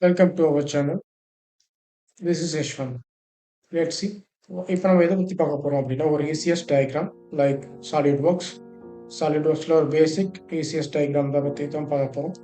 Welcome to our channel. This is Yashwanth. Let's see. இப்போ நம்ம எதை பற்றி பார்க்க போகிறோம் அப்படின்னா ஒரு ஈஸியஸ்ட் டயக்ராம் லைக் சாலிட்வொர்க்ஸில் ஒரு பேசிக் ஈஸியஸ்ட் டயக்ராம் தான் பற்றி தான் பார்க்க போகிறோம்.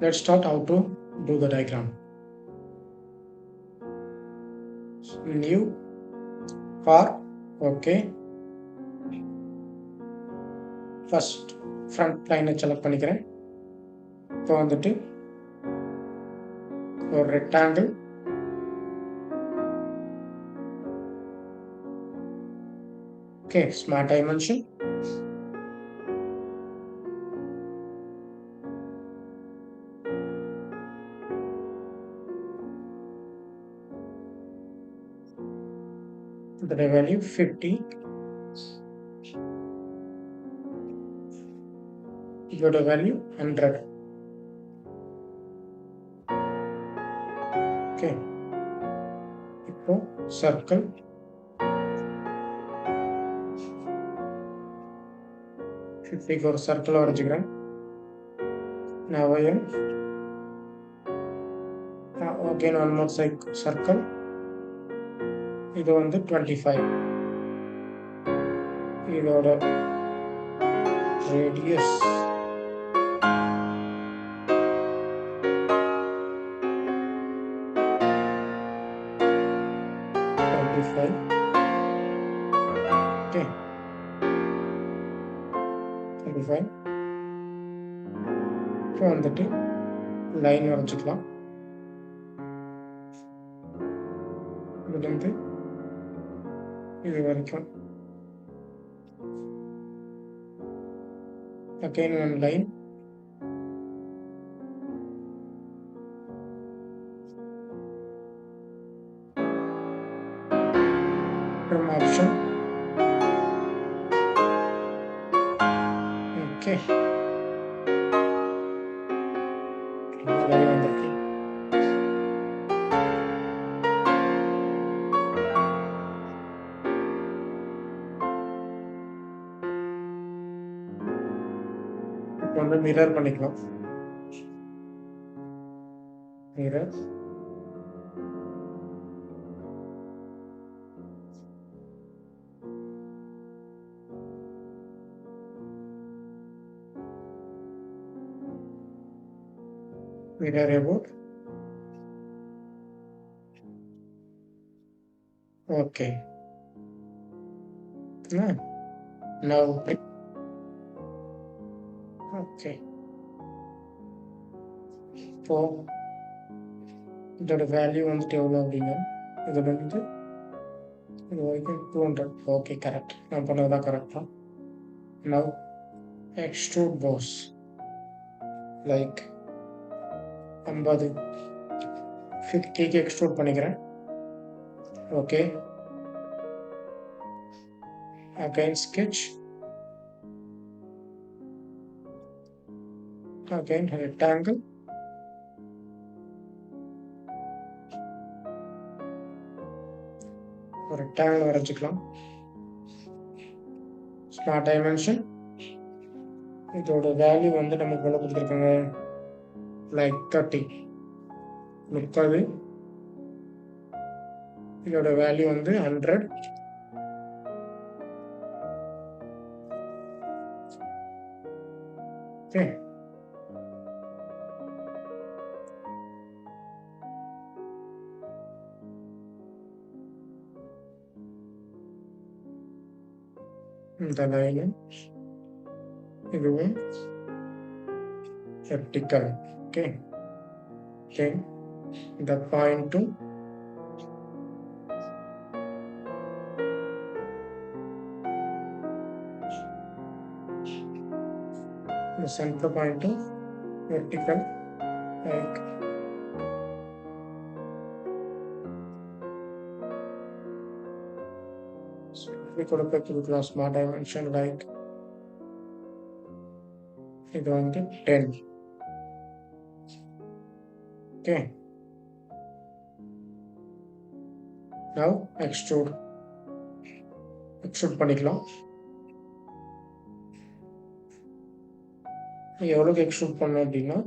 Let start how to do the diagram. New car. Okay, first front லைனை செலக்ட் பண்ணிக்கிறேன். இப்போ வந்துட்டு ஒரு rectangle, okay, smart dimension, the value 50, the value 100. Okay, இப்போ circle, ஒரு circle வரைஞ்சிக்கிறேன். Now I am again one more circle. இது வந்து 25. இதோட ரேடியஸ் okay, 25. இப்போ வந்துட்டு லைன் வரைஞ்சிக்கலாம். இதுலேருந்து இது வரைக்கும் again one line, trim option, okay, line வந்திருக்கு. இப்போ வந்து மிரர் பண்ணிக்கலாம். Mirror, mirror about, okay. Now okay, இப்போ இதோட வேல்யூ வந்துட்டு எவ்வளோ அப்படின்னா இதில் வந்து இது வரைக்கும் 200. ஓகே, கரெக்ட், நான் பண்ணதான் கரெக்ட் தான். நவ் எக்ஸ்ட்ரூட் போஸ் லைக் 50 50க்கு எக்ஸ்ட்ரூட் பண்ணிக்கிறேன். Okay, again sketch, again rectangle, rectangle வரைஞ்சிக்கலாம். ஸ்மார்ட் டைமென்ஷன், இதோட வேல்யூ வந்து நமக்கு எவ்வளோ கொடுத்துருக்காங்க, லைக் 30. இதோட வேல்யூ வந்து 100. ஓகே, இந்த லைனு இதுவும் vertical. Okay, then the point to the center point to vertical, like so we could have picked the smart dimension like இது வந்து 10. okay, now extrude பண்ணிக்கலாம். எவ்வளோக்கு எக்ஸ்ட்ரூட் பண்ணோம் அப்படின்னா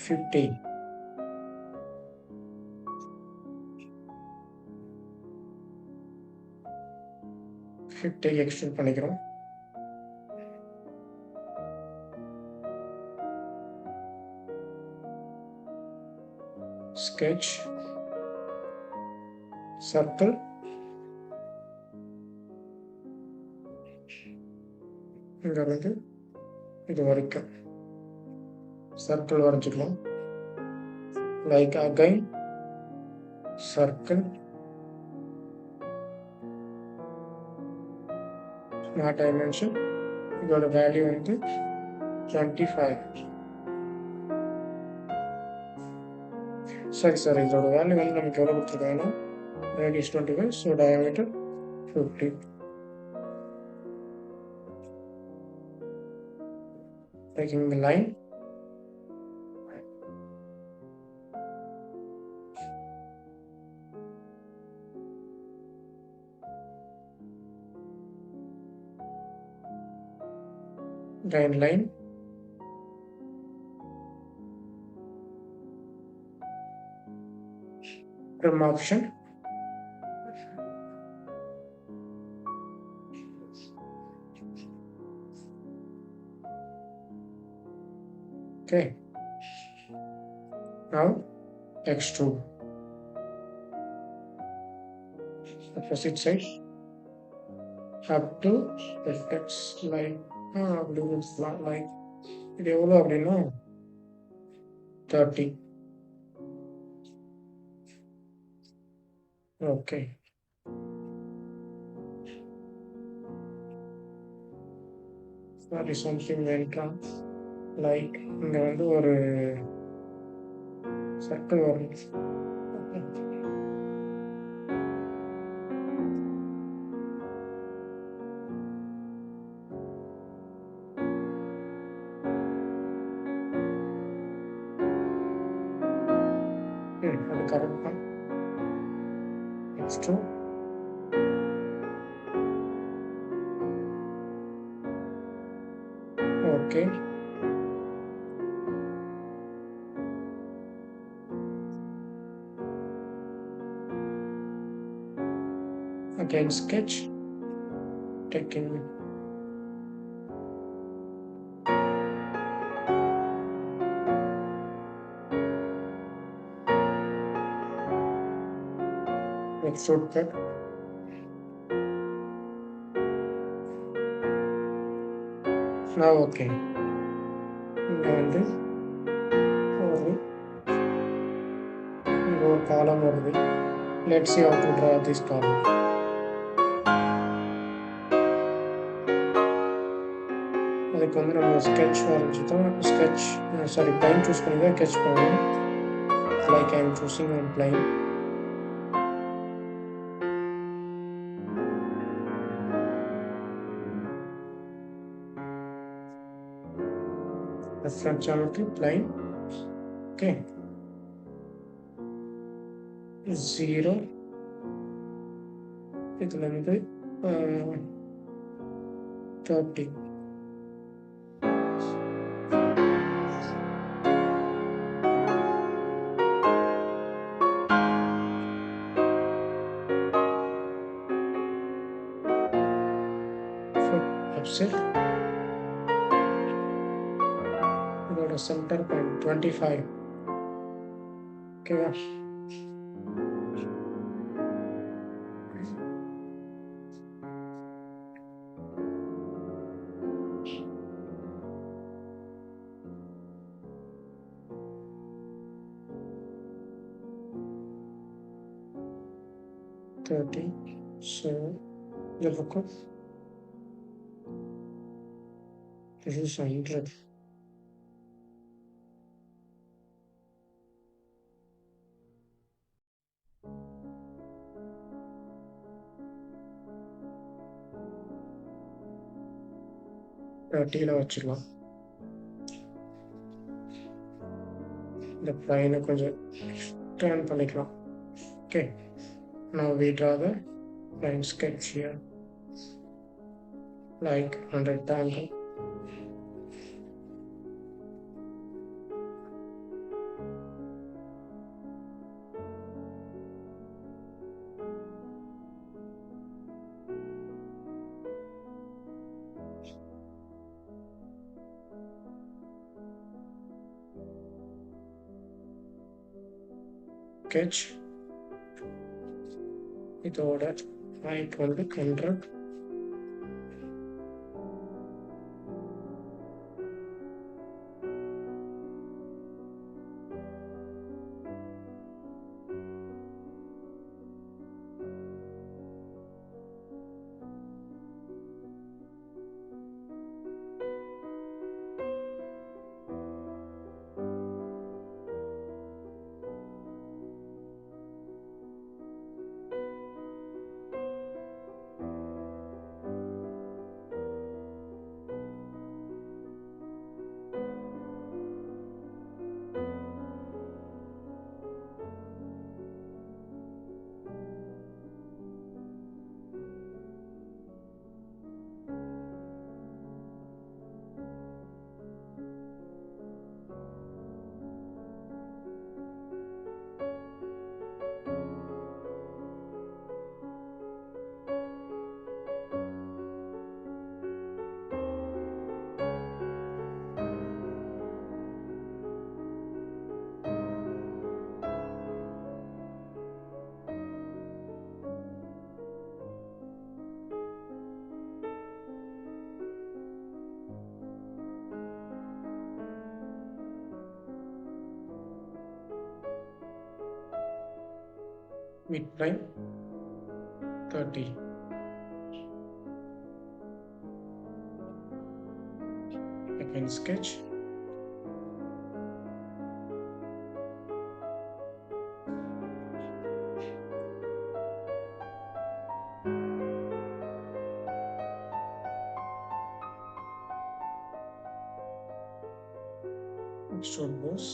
50 50 extend பண்ணிக்கிறோம். Sketch, circle, இங்க இருந்து இது வரைக்கும் circle வரைஞ்சிக்கலாம். Like again, circle, smart dimension, இதோட வேல்யூ வந்து 25. சரி இதோட வேல்யூ வந்து நமக்கு எவ்வளோ கொடுத்துருக்காங்கன்னா radius 25, so diameter 50. Taking the line, drain line, trim option, okay. Now extrude, opposite side up to the text line. Like இது எவ்வளோ அப்படின்னா 30. Okay, sorry something went wrong. Like இங்கே வந்து ஒரு சர்க்கிள் வரும். அது கரெக்ட் தான். Next okay, again sketch, taking extrude cut, now okay. இங்கே வந்து ஒரு காலம் வருது. Let's see how to draw this column. அதுக்கு வந்து நம்ம sketch வரைஞ்சிட்டோம். plane choose பண்ணி தான் sketch பண்ணணும். Like I am choosing on plane. Reference geometry, plane. Okay. 0 இதுல இருந்து 30. Offset, இதோட center point 25. ஓகேவா? So the book this is 100. வச்சுக்கலாம். இந்த ப்ளைனை கொஞ்சம் டர்ன் பண்ணிக்கலாம். Okay, now we draw the line sketch here like on rectangle. sketch இதோட height வந்து 100. Midline 30. Again sketch. Extrude boss.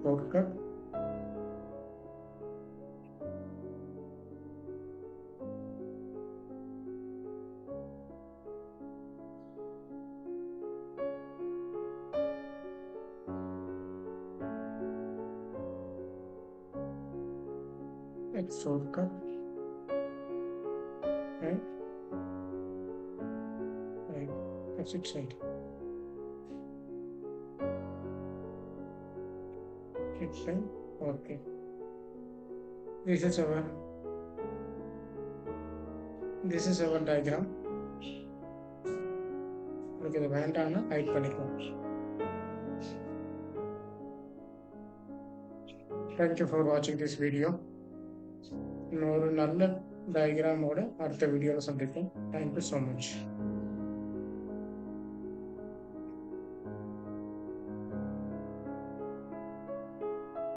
Shortcut. Shortcut. Right. Right. That's it. Side. Okay. This is our diagram. Look at the bandana height பண்ணிக்கலாம். Thank you for watching this video. இன்னொரு நல்ல டயக்ராமோட அடுத்த வீடியோல சந்திப்போம். Thank you so much.